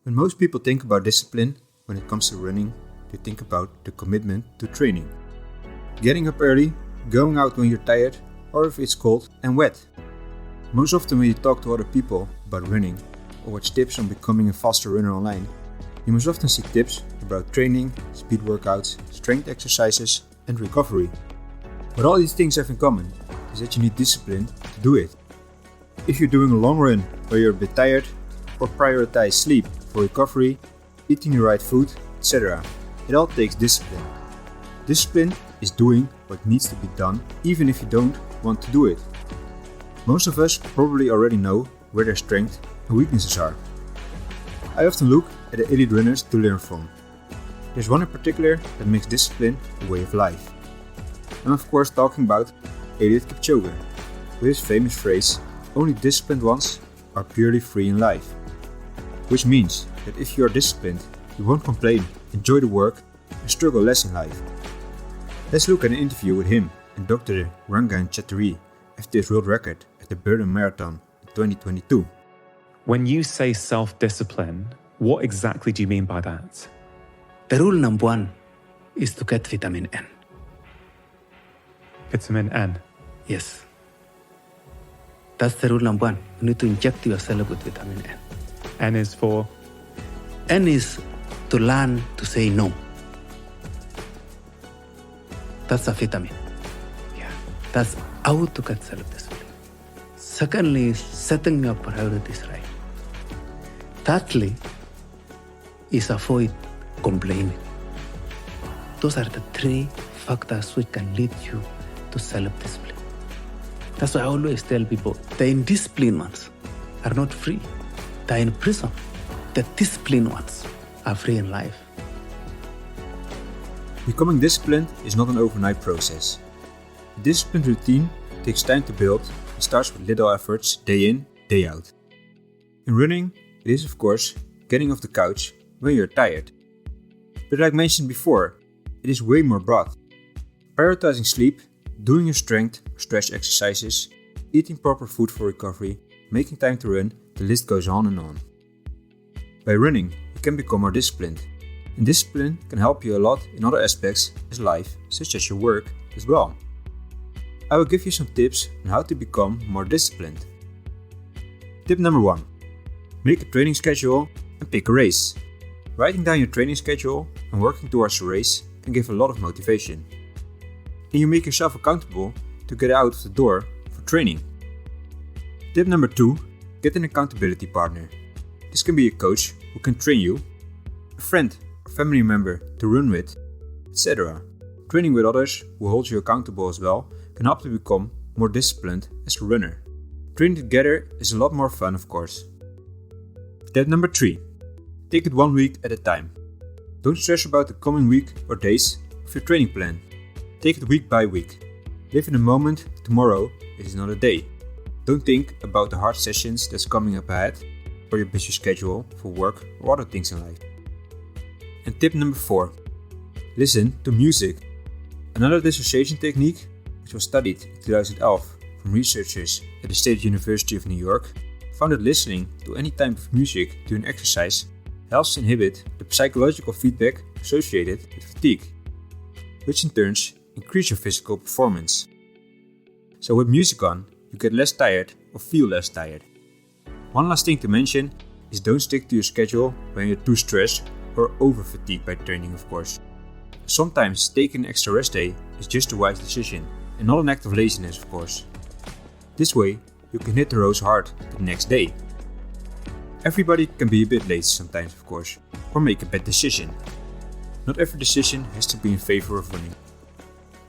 When most people think about discipline when it comes to running, they think about the commitment to training. Getting up early, going out when you're tired, or if it's cold and wet. Most often when you talk to other people about running or watch tips on becoming a faster runner online, you must often see tips about training, speed workouts, strength exercises and recovery. What all these things have in common is that you need discipline to do it. If you're doing a long run where you're a bit tired, or prioritize sleep for recovery, eating the right food, etc., it all takes discipline. Discipline is doing what needs to be done even if you don't want to do it. Most of us probably already know where their strengths and weaknesses are. I often look at the elite runners to learn from. There's one in particular that makes discipline a way of life. I'm of course talking about Eliud Kipchoge, with his famous phrase, "Only disciplined ones are purely free in life." Which means that if you are disciplined, you won't complain, enjoy the work and struggle less in life. Let's look at an interview with him and Dr. Rangan Chatterjee after his world record at the Berlin Marathon in 2022. When you say self-discipline, what exactly do you mean by that? The rule number one is to get vitamin N. Vitamin N? Yes. That's the rule number one. You need to inject yourself with vitamin N. N is for? N is to learn to say no. That's a vitamin. Yeah. That's how to get self-discipline. Secondly, is setting your priorities right. Thirdly, is avoid complaining. Those are the three factors which can lead you to self-discipline. That's why I always tell people, the indisciplined ones are not free. They're in prison. The disciplined ones are free in life. Becoming disciplined is not an overnight process. A disciplined routine takes time to build and starts with little efforts day in, day out. In running, it is of course getting off the couch when you're tired. But like mentioned before, it is way more broad. Prioritizing sleep, doing your strength or stretch exercises, eating proper food for recovery, making time to run, the list goes on and on. By running, you can become more disciplined. And discipline can help you a lot in other aspects of life, such as your work as well. I will give you some tips on how to become more disciplined. Tip number 1. Make a training schedule and pick a race. Writing down your training schedule and working towards a race can give a lot of motivation. And you make yourself accountable to get out of the door for training. Tip number 2. Get an accountability partner. This can be a coach who can train you, a friend or family member to run with, etc. Training with others who hold you accountable as well can help you become more disciplined as a runner. Training together is a lot more fun, of course. Tip number 3. Take it 1 week at a time. Don't stress about the coming week or days of your training plan. Take it week by week. Live in the moment. Tomorrow is another day. Don't think about the hard sessions that's coming up ahead or your busy schedule for work or other things in life. And tip number 4. Listen to music. Another dissociation technique, which was studied in 2011 from researchers at the State University of New York, found that listening to any type of music during exercise helps inhibit the psychological feedback associated with fatigue, which in turn increase your physical performance. So with music on, you get less tired or feel less tired. One last thing to mention is don't stick to your schedule when you're too stressed or over fatigued by training, of course. Sometimes taking an extra rest day is just a wise decision and not an act of laziness, of course. This way, you can hit the roads hard the next day. Everybody can be a bit lazy sometimes, of course, or make a bad decision. Not every decision has to be in favor of running.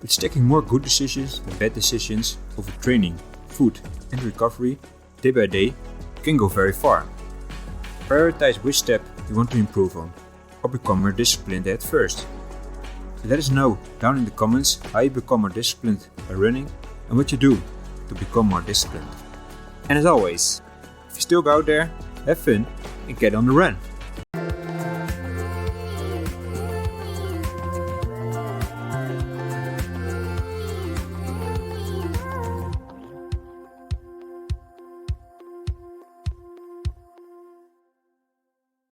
But stacking more good decisions than bad decisions over training, food and recovery day by day can go very far. Prioritize which step you want to improve on or become more disciplined at first. Let us know down in the comments how you become more disciplined by running and what you do to become more disciplined. And as always, if you still go out there, have fun and get on the run.